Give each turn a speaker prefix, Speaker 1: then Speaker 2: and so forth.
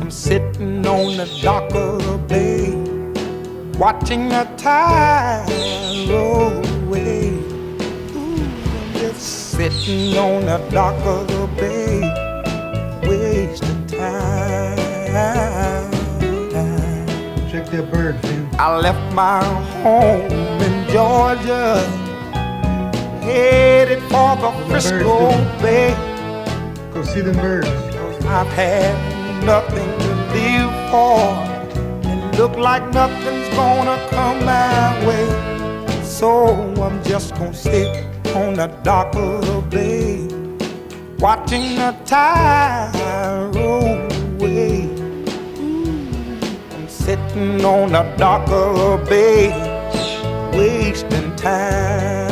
Speaker 1: I'm sitting on the dock of the bay, watching the tide roll away. Ooh, I'm just sitting on the dock of the bay, wasting time.
Speaker 2: Check that bird, man.
Speaker 1: I left my home in Georgia, headed for the Frisco Bay.
Speaker 2: Go see them birds.
Speaker 1: I've had nothing to live for, and look like nothing's gonna come my way. So I'm just gonna sit on the dock of the bay, watching the tide roll away. I'm sitting on the dock of the bay, wasting time.